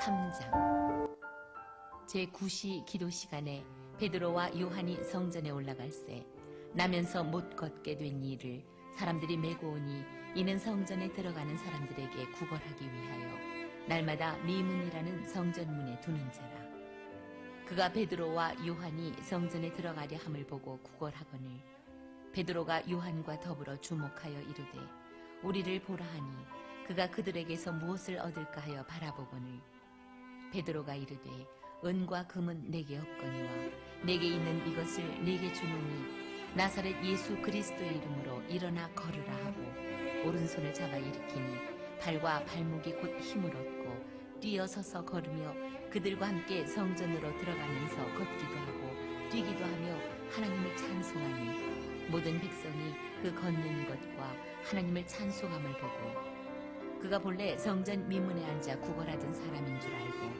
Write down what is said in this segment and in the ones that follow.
3장 제9시 기도 시간에 베드로와 요한이 성전에 올라갈새 나면서 못 걷게 된 이를 사람들이 메고 오니 이는 성전에 들어가는 사람들에게 구걸하기 위하여 날마다 미문이라는 성전문에 두는 자라. 그가 베드로와 요한이 성전에 들어가려 함을 보고 구걸하거늘 베드로가 요한과 더불어 주목하여 이르되 우리를 보라 하니 그가 그들에게서 무엇을 얻을까 하여 바라보거늘 베드로가 이르되 은과 금은 내게 없거니와 내게 있는 이것을 네게 주노니 나사렛 예수 그리스도의 이름으로 일어나 걸으라 하고 오른손을 잡아 일으키니 발과 발목이 곧 힘을 얻고 뛰어서서 걸으며 그들과 함께 성전으로 들어가면서 걷기도 하고 뛰기도 하며 하나님을 찬송하니 모든 백성이 그 걷는 것과 하나님을 찬송함을 보고 그가 본래 성전 미문에 앉아 구걸하던 사람인 줄 알고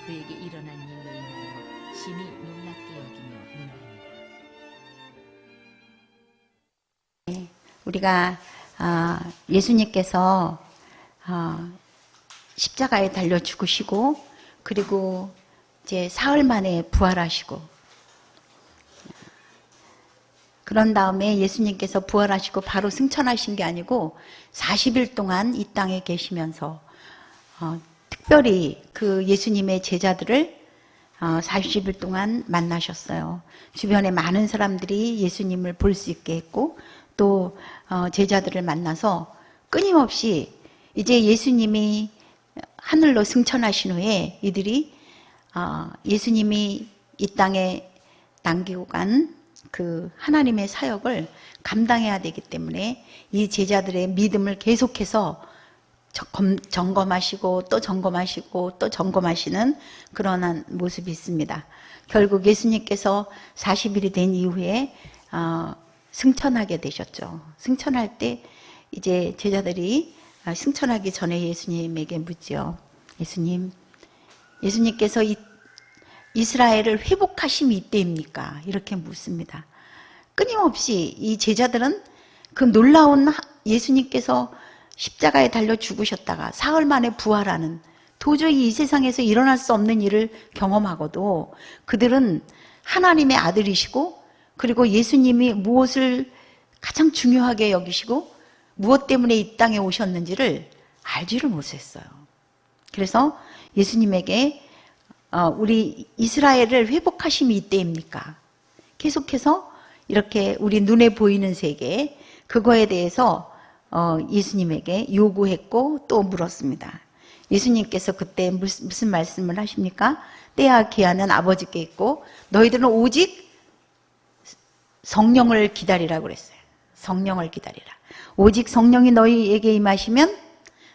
그에게 일어난 일로 인하여 심히 놀랍게 여기며 논하니라. 우리가 예수님께서 십자가에 달려 죽으시고 그리고 이제 사흘 만에 부활하시고 그런 다음에 예수님께서 부활하시고 바로 승천하신 게 아니고 40일 동안 이 땅에 계시면서 특별히 그 예수님의 제자들을 40일 동안 만나셨어요. 주변에 많은 사람들이 예수님을 볼 수 있게 했고 또 제자들을 만나서 끊임없이 이제 예수님이 하늘로 승천하신 후에 이들이 예수님이 이 땅에 남기고 간 그 하나님의 사역을 감당해야 되기 때문에 이 제자들의 믿음을 계속해서 점검하시고 또 점검하시고 또 점검하시는 그러한 모습이 있습니다. 결국 예수님께서 40일이 된 이후에 승천하게 되셨죠. 승천할 때 이제 제자들이 승천하기 전에 예수님에게 묻죠. 예수님께서 이스라엘을 회복하심이 이때입니까? 이렇게 묻습니다. 끊임없이 이 제자들은 그 놀라운 예수님께서 십자가에 달려 죽으셨다가 사흘 만에 부활하는 도저히 이 세상에서 일어날 수 없는 일을 경험하고도 그들은 하나님의 아들이시고 그리고 예수님이 무엇을 가장 중요하게 여기시고 무엇 때문에 이 땅에 오셨는지를 알지를 못했어요. 그래서 예수님에게 우리 이스라엘을 회복하심이 이때입니까? 계속해서 이렇게 우리 눈에 보이는 세계 그거에 대해서 예수님에게 요구했고 또 물었습니다. 예수님께서 그때 무슨 말씀을 하십니까? 때와 기한은 아버지께 있고 너희들은 오직 성령을 기다리라고 그랬어요. 성령을 기다리라. 오직 성령이 너희에게 임하시면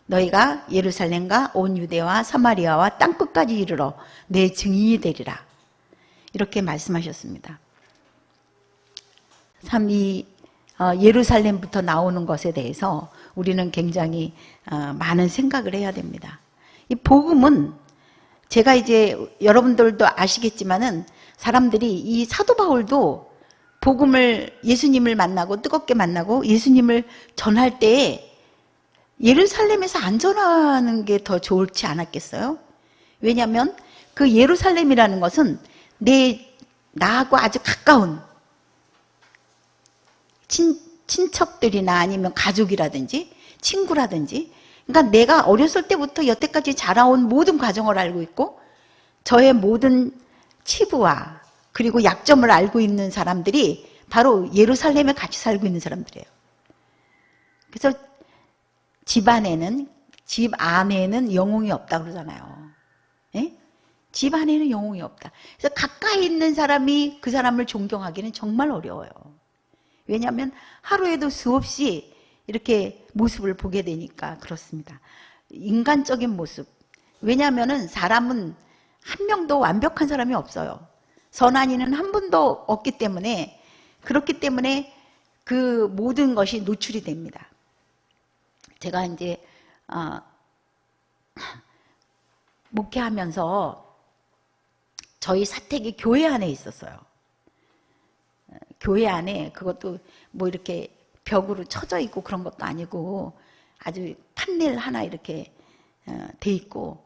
너희가 예루살렘과 온 유대와 사마리아와 땅끝까지 이르러 내 증인이 되리라. 이렇게 말씀하셨습니다. 참 이 예루살렘부터 나오는 것에 대해서 우리는 굉장히 많은 생각을 해야 됩니다. 이 복음은 제가 이제 여러분들도 아시겠지만은 사람들이 이 사도 바울도 복음을 예수님을 만나고 뜨겁게 만나고 예수님을 전할 때에 예루살렘에서 안 전하는 게 더 좋지 않았겠어요? 왜냐하면 그 예루살렘이라는 것은 나하고 아주 가까운 친척들이나 아니면 가족이라든지 친구라든지 그러니까 내가 어렸을 때부터 여태까지 자라온 모든 과정을 알고 있고 저의 모든 치부와 그리고 약점을 알고 있는 사람들이 바로 예루살렘에 같이 살고 있는 사람들이에요. 그래서 집 안에는 영웅이 없다 그러잖아요. 예? 집 안에는 영웅이 없다. 그래서 가까이 있는 사람이 그 사람을 존경하기는 정말 어려워요. 왜냐하면 하루에도 수없이 이렇게 모습을 보게 되니까 그렇습니다. 인간적인 모습. 왜냐하면 사람은 한 명도 완벽한 사람이 없어요. 선한 이는 한 분도 없기 때문에 그렇기 때문에 그 모든 것이 노출이 됩니다. 제가 이제 목회하면서 저희 사택이 교회 안에 있었어요. 교회 안에 그것도 뭐 이렇게 벽으로 쳐져 있고 그런 것도 아니고 아주 판넬 하나 이렇게 돼 있고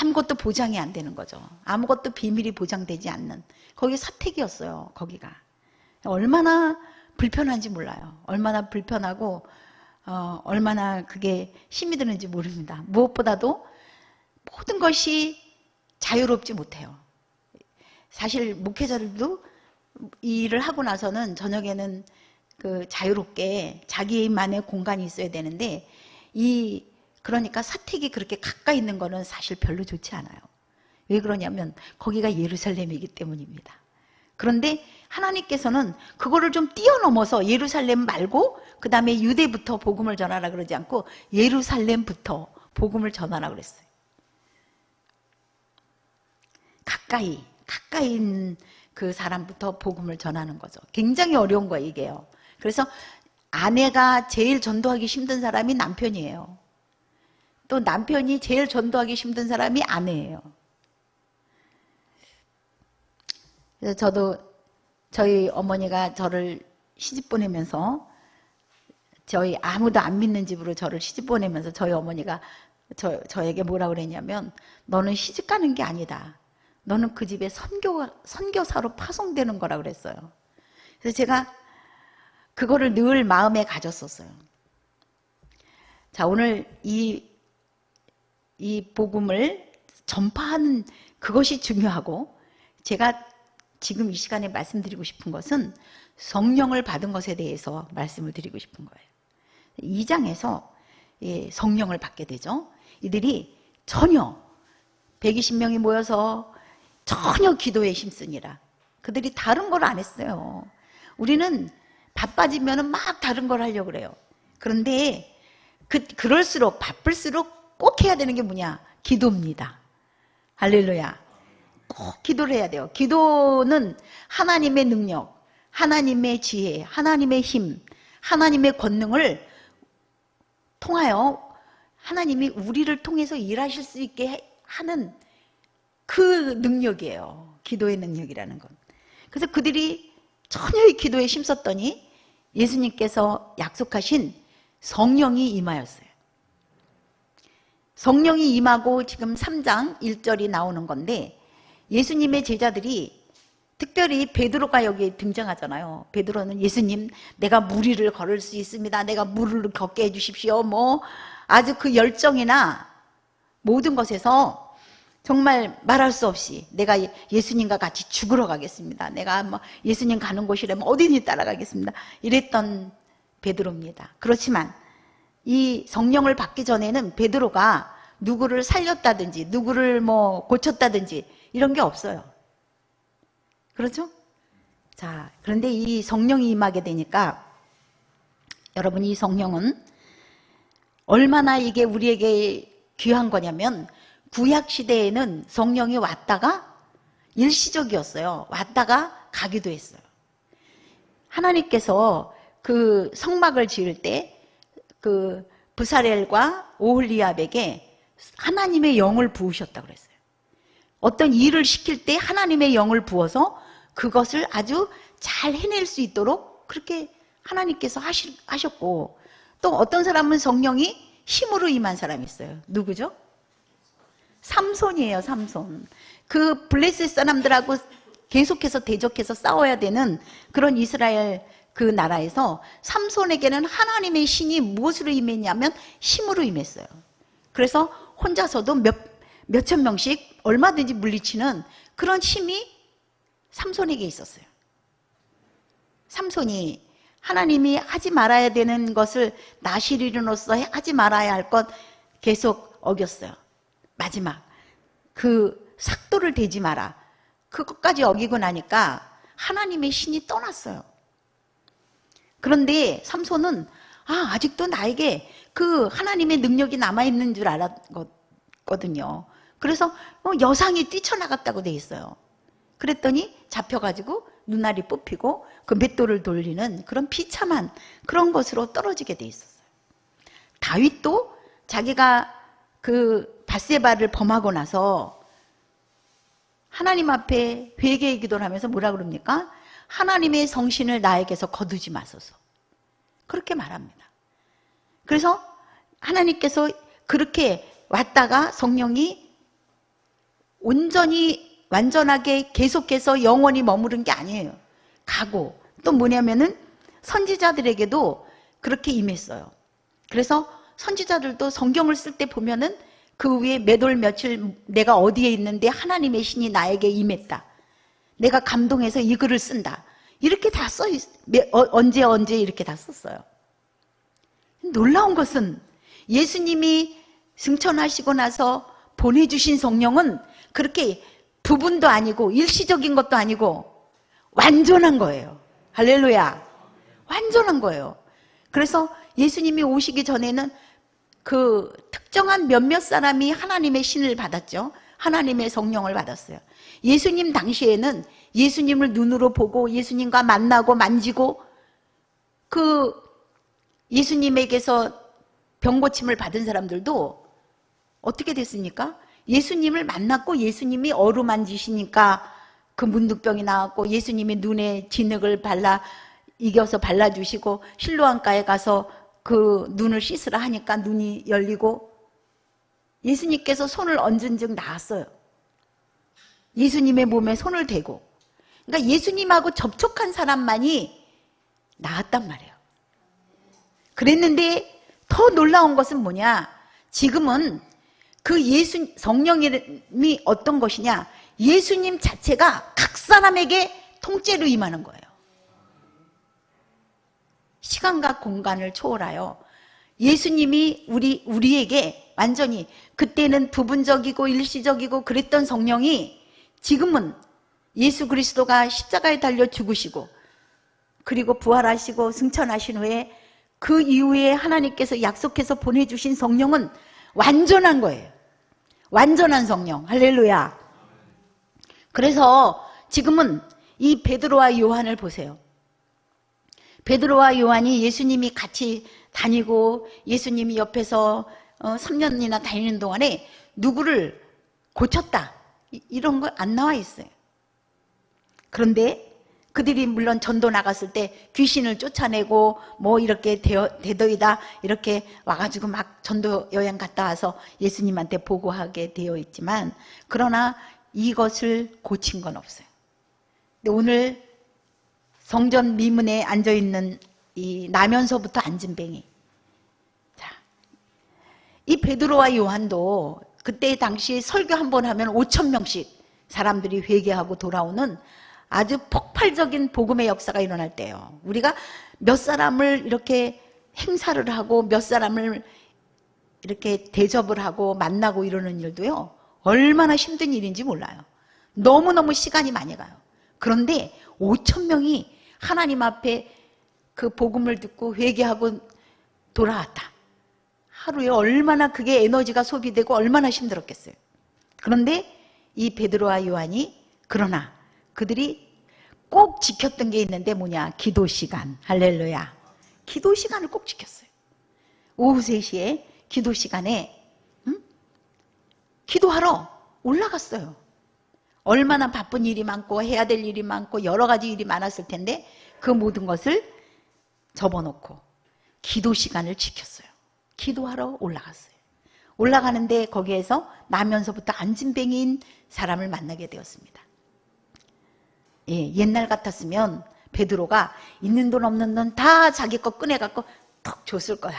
아무것도 보장이 안 되는 거죠. 아무것도 비밀이 보장되지 않는 거기 사택이었어요. 거기가 얼마나 불편한지 몰라요. 얼마나 불편하고 얼마나 그게 힘이 드는지 모릅니다. 무엇보다도 모든 것이 자유롭지 못해요. 사실 목회자들도 이 일을 하고 나서는 저녁에는 그 자유롭게 자기만의 공간이 있어야 되는데 그러니까 사택이 그렇게 가까이 있는 거는 사실 별로 좋지 않아요. 왜 그러냐면 거기가 예루살렘이기 때문입니다. 그런데 하나님께서는 그거를 좀 뛰어넘어서 예루살렘 말고 그 다음에 유대부터 복음을 전하라 그러지 않고 예루살렘부터 복음을 전하라 그랬어요. 가까이 있는 그 사람부터 복음을 전하는 거죠. 굉장히 어려운 거예요, 이게요. 그래서 아내가 제일 전도하기 힘든 사람이 남편이에요. 또 남편이 제일 전도하기 힘든 사람이 아내예요. 그래서 저도 저희 어머니가 저를 시집 보내면서 저희 아무도 안 믿는 집으로 저를 시집 보내면서 저희 어머니가 저에게 뭐라 그랬냐면 너는 시집 가는 게 아니다. 너는 그 집에 선교사로 파송되는 거라 그랬어요. 그래서 제가 그거를 늘 마음에 가졌었어요. 자, 오늘 이 복음을 전파하는 그것이 중요하고 제가 지금 이 시간에 말씀드리고 싶은 것은 성령을 받은 것에 대해서 말씀을 드리고 싶은 거예요. 2장에서 성령을 받게 되죠. 이들이 전혀 120명이 모여서 전혀 기도에 힘쓰니라. 그들이 다른 걸 안 했어요. 우리는 바빠지면 막 다른 걸 하려고 그래요. 그런데 그럴수록 바쁠수록 꼭 해야 되는 게 뭐냐? 기도입니다. 할렐루야. 꼭 기도를 해야 돼요. 기도는 하나님의 능력, 하나님의 지혜, 하나님의 힘, 하나님의 권능을 통하여 하나님이 우리를 통해서 일하실 수 있게 하는 그 능력이에요. 기도의 능력이라는 건. 그래서 그들이 전혀의 기도에 힘썼더니 예수님께서 약속하신 성령이 임하였어요. 성령이 임하고 지금 3장 1절이 나오는 건데 예수님의 제자들이 특별히 베드로가 여기 등장하잖아요. 베드로는 예수님 내가 물 위를 걸을 수 있습니다. 내가 물을 걷게 해주십시오. 아주 그 열정이나 모든 것에서 정말 말할 수 없이 내가 예수님과 같이 죽으러 가겠습니다. 내가 예수님 가는 곳이라면 어디든지 따라가겠습니다. 이랬던 베드로입니다. 그렇지만 이 성령을 받기 전에는 베드로가 누구를 살렸다든지 누구를 고쳤다든지 이런 게 없어요. 그렇죠? 자, 그런데 이 성령이 임하게 되니까 여러분 이 성령은 얼마나 이게 우리에게 귀한 거냐면 구약 시대에는 성령이 왔다가 일시적이었어요. 왔다가 가기도 했어요. 하나님께서 그 성막을 지을 때 그 브사렐과 오홀리압에게 하나님의 영을 부으셨다고 그랬어요. 어떤 일을 시킬 때 하나님의 영을 부어서 그것을 아주 잘 해낼 수 있도록 그렇게 하나님께서 하셨고 또 어떤 사람은 성령이 힘으로 임한 사람이 있어요. 누구죠? 삼손이에요. 삼손. 그 블레셋 사람들하고 계속해서 대적해서 싸워야 되는 그런 이스라엘 그 나라에서 삼손에게는 하나님의 신이 무엇으로 임했냐면 힘으로 임했어요. 그래서 혼자서도 몇천 명씩 얼마든지 물리치는 그런 힘이 삼손에게 있었어요. 삼손이 하나님이 하지 말아야 되는 것을 나시리로서 하지 말아야 할 것 계속 어겼어요. 마지막 그 삭도를 대지 마라. 그것까지 어기고 나니까 하나님의 신이 떠났어요. 그런데 삼손은 아직도 나에게 그 하나님의 능력이 남아있는 줄 알았거든요. 그래서 여상이 뛰쳐나갔다고 돼 있어요. 그랬더니 잡혀가지고 눈알이 뽑히고 그 맷돌을 돌리는 그런 비참한 그런 것으로 떨어지게 돼 있었어요. 다윗도 자기가 그 밧세바를 범하고 나서 하나님 앞에 회개의 기도를 하면서 뭐라 그럽니까? 하나님의 성신을 나에게서 거두지 마소서. 그렇게 말합니다. 그래서 하나님께서 그렇게 왔다가 성령이 온전히 완전하게 계속해서 영원히 머무른 게 아니에요. 가고 또 뭐냐면은 선지자들에게도 그렇게 임했어요. 그래서 선지자들도 성경을 쓸 때 보면은 그 위에 몇 월 며칠 내가 어디에 있는데 하나님의 신이 나에게 임했다. 내가 감동해서 이 글을 쓴다. 이렇게 다 써 있어요. 언제 이렇게 다 썼어요. 놀라운 것은 예수님이 승천하시고 나서 보내주신 성령은 그렇게 부분도 아니고 일시적인 것도 아니고 완전한 거예요. 할렐루야. 완전한 거예요. 그래서 예수님이 오시기 전에는 그 특정한 몇몇 사람이 하나님의 신을 받았죠. 하나님의 성령을 받았어요. 예수님 당시에는 예수님을 눈으로 보고 예수님과 만나고 만지고 그 예수님에게서 병고침을 받은 사람들도 어떻게 됐습니까? 예수님을 만났고 예수님이 어루만지시니까 그 문둥병이 나왔고 예수님이 눈에 진흙을 이겨서 발라주시고 실로암가에 가서 그 눈을 씻으라 하니까 눈이 열리고 예수님께서 손을 얹은 즉 나았어요. 예수님의 몸에 손을 대고. 그러니까 예수님하고 접촉한 사람만이 나았단 말이에요. 그랬는데 더 놀라운 것은 뭐냐? 지금은 그 성령님이 어떤 것이냐? 예수님 자체가 각 사람에게 통째로 임하는 거예요. 시간과 공간을 초월하여 예수님이 우리에게 완전히 그때는 부분적이고 일시적이고 그랬던 성령이 지금은 예수 그리스도가 십자가에 달려 죽으시고 그리고 부활하시고 승천하신 후에 그 이후에 하나님께서 약속해서 보내주신 성령은 완전한 거예요. 완전한 성령. 할렐루야. 그래서 지금은 이 베드로와 요한을 보세요. 베드로와 요한이 예수님이 같이 다니고 예수님이 옆에서 3년이나 다니는 동안에 누구를 고쳤다. 이런 거 안 나와 있어요. 그런데 그들이 물론 전도 나갔을 때 귀신을 쫓아내고 뭐 이렇게 대더이다 이렇게 와가지고 막 전도 여행 갔다 와서 예수님한테 보고하게 되어 있지만 그러나 이것을 고친 건 없어요. 근데 오늘 성전 미문에 앉아있는 이 나면서부터 앉은뱅이. 자, 이 베드로와 요한도 그때 당시 설교 한 번 하면 5,000명씩 사람들이 회개하고 돌아오는 아주 폭발적인 복음의 역사가 일어날 때예요. 우리가 몇 사람을 이렇게 행사를 하고 몇 사람을 이렇게 대접을 하고 만나고 이러는 일도요. 얼마나 힘든 일인지 몰라요. 너무너무 시간이 많이 가요. 그런데 5,000명이 하나님 앞에 그 복음을 듣고 회개하고 돌아왔다. 하루에 얼마나 그게 에너지가 소비되고 얼마나 힘들었겠어요. 그런데 이 베드로와 요한이 그러나 그들이 꼭 지켰던 게 있는데 뭐냐? 기도 시간. 할렐루야. 기도 시간을 꼭 지켰어요. 오후 3시에 기도 시간에 기도하러 올라갔어요. 얼마나 바쁜 일이 많고 해야 될 일이 많고 여러 가지 일이 많았을 텐데 그 모든 것을 접어놓고 기도 시간을 지켰어요. 기도하러 올라갔어요. 올라가는데 거기에서 나면서부터 앉은뱅이인 사람을 만나게 되었습니다. 예, 옛날 같았으면 베드로가 있는 돈 없는 돈 다 자기 거 꺼내갖고 턱 줬을 거야.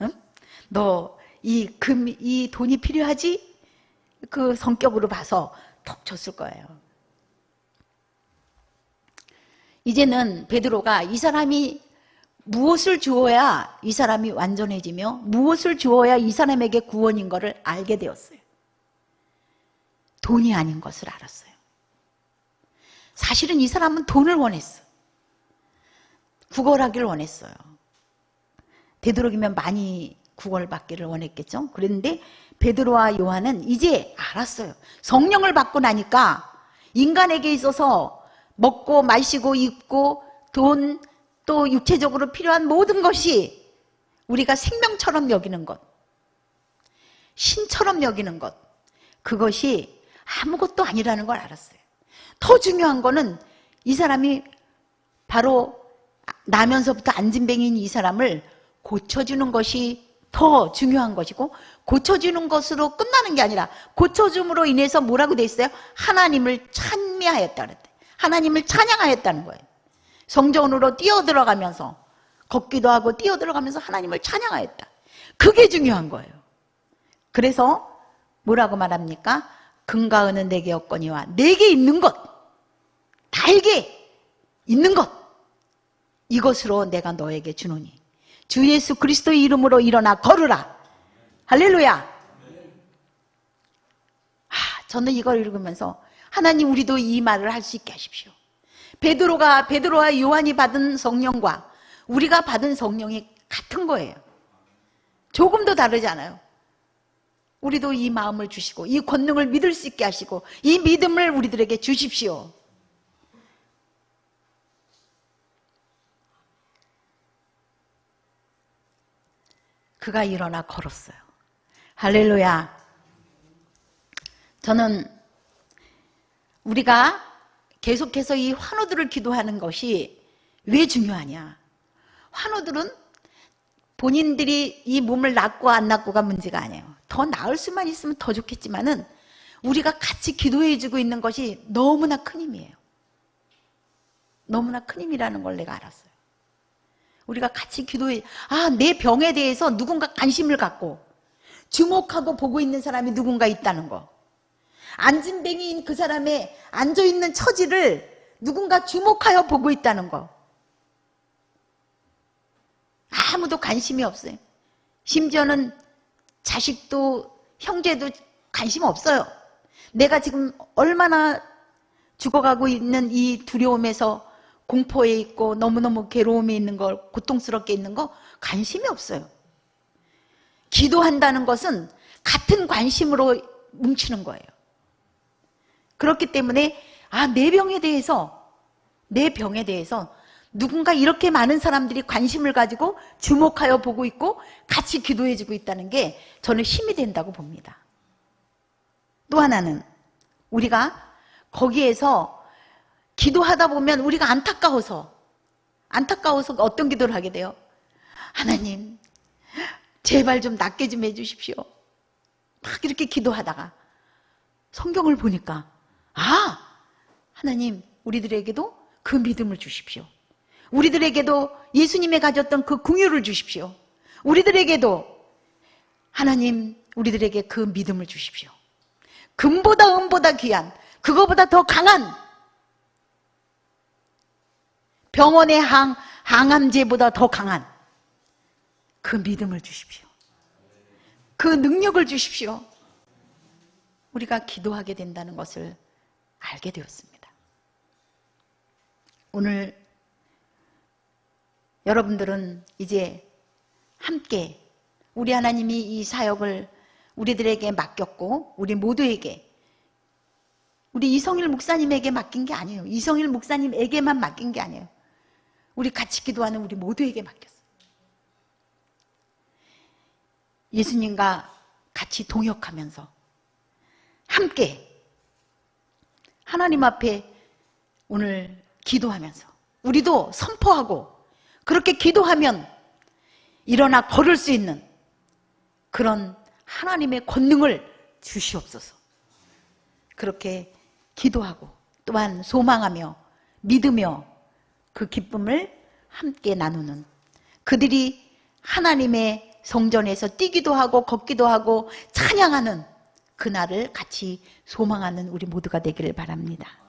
응? 너 이 돈이 필요하지? 그 성격으로 봐서 턱 줬을 거예요. 이제는 베드로가 이 사람이 무엇을 주어야 이 사람이 완전해지며 무엇을 주어야 이 사람에게 구원인 것을 알게 되었어요. 돈이 아닌 것을 알았어요. 사실은 이 사람은 돈을 원했어. 구걸하기를 원했어요. 되도록이면 많이 구걸받기를 원했겠죠. 그런데 베드로와 요한은 이제 알았어요. 성령을 받고 나니까 인간에게 있어서 먹고 마시고 입고 돈 또 육체적으로 필요한 모든 것이 우리가 생명처럼 여기는 것, 신처럼 여기는 것, 그것이 아무것도 아니라는 걸 알았어요. 더 중요한 거는 이 사람이 바로 나면서부터 앉은뱅이인 이 사람을 고쳐주는 것이 더 중요한 것이고, 고쳐주는 것으로 끝나는 게 아니라 고쳐줌으로 인해서 뭐라고 돼 있어요? 하나님을 찬미하였다 그랬대. 하나님을 찬양하였다는 거예요. 성전으로 뛰어들어가면서, 걷기도 하고 뛰어들어가면서 하나님을 찬양하였다. 그게 중요한 거예요. 그래서 뭐라고 말합니까? 금과 은은 내게 없거니와 내게 있는 것, 달게 있는 것, 이것으로 내가 너에게 주노니 주 예수 그리스도의 이름으로 일어나 걸으라. 할렐루야. 저는 이걸 읽으면서 하나님, 우리도 이 말을 할 수 있게 하십시오. 베드로와 요한이 받은 성령과 우리가 받은 성령이 같은 거예요. 조금도 다르지 않아요. 우리도 이 마음을 주시고 이 권능을 믿을 수 있게 하시고 이 믿음을 우리들에게 주십시오. 그가 일어나 걸었어요. 할렐루야. 저는 우리가 계속해서 이 환우들을 기도하는 것이 왜 중요하냐. 환우들은 본인들이 이 몸을 낫고 안 낫고가 문제가 아니에요. 더 나을 수만 있으면 더 좋겠지만은 우리가 같이 기도해 주고 있는 것이 너무나 큰 힘이에요. 너무나 큰 힘이라는 걸 내가 알았어요. 우리가 같이 기도해, 내 병에 대해서 누군가 관심을 갖고 주목하고 보고 있는 사람이 누군가 있다는 거. 안진뱅이인 그 사람의 앉아있는 처지를 누군가 주목하여 보고 있다는 거. 아무도 관심이 없어요. 심지어는 자식도 형제도 관심 없어요. 내가 지금 얼마나 죽어가고 있는 이 두려움에서 공포에 있고 너무너무 괴로움에 있는 걸, 고통스럽게 있는 거 관심이 없어요. 기도한다는 것은 같은 관심으로 뭉치는 거예요. 그렇기 때문에 내 병에 대해서 누군가 이렇게 많은 사람들이 관심을 가지고 주목하여 보고 있고 같이 기도해주고 있다는 게 저는 힘이 된다고 봅니다. 또 하나는 우리가 거기에서 기도하다 보면 우리가 안타까워서 어떤 기도를 하게 돼요? 하나님, 제발 좀 낫게 좀 해주십시오. 막 이렇게 기도하다가 성경을 보니까 하나님, 우리들에게도 그 믿음을 주십시오. 우리들에게도 예수님이 가졌던 그 긍휼을 주십시오. 우리들에게도 하나님, 우리들에게 그 믿음을 주십시오. 금보다 은보다 귀한, 그거보다 더 강한, 병원의 항암제보다 더 강한 그 믿음을 주십시오. 그 능력을 주십시오. 우리가 기도하게 된다는 것을 알게 되었습니다. 오늘 여러분들은 이제 함께 우리 하나님이 이 사역을 우리들에게 맡겼고 우리 모두에게, 우리 이성일 목사님에게 맡긴 게 아니에요. 이성일 목사님에게만 맡긴 게 아니에요. 우리 같이 기도하는 우리 모두에게 맡겼어요. 예수님과 같이 동역하면서 함께 하나님 앞에 오늘 기도하면서 우리도 선포하고 그렇게 기도하면 일어나 걸을 수 있는 그런 하나님의 권능을 주시옵소서. 그렇게 기도하고 또한 소망하며 믿으며 그 기쁨을 함께 나누는, 그들이 하나님의 성전에서 뛰기도 하고 걷기도 하고 찬양하는 그날을 같이 소망하는 우리 모두가 되기를 바랍니다.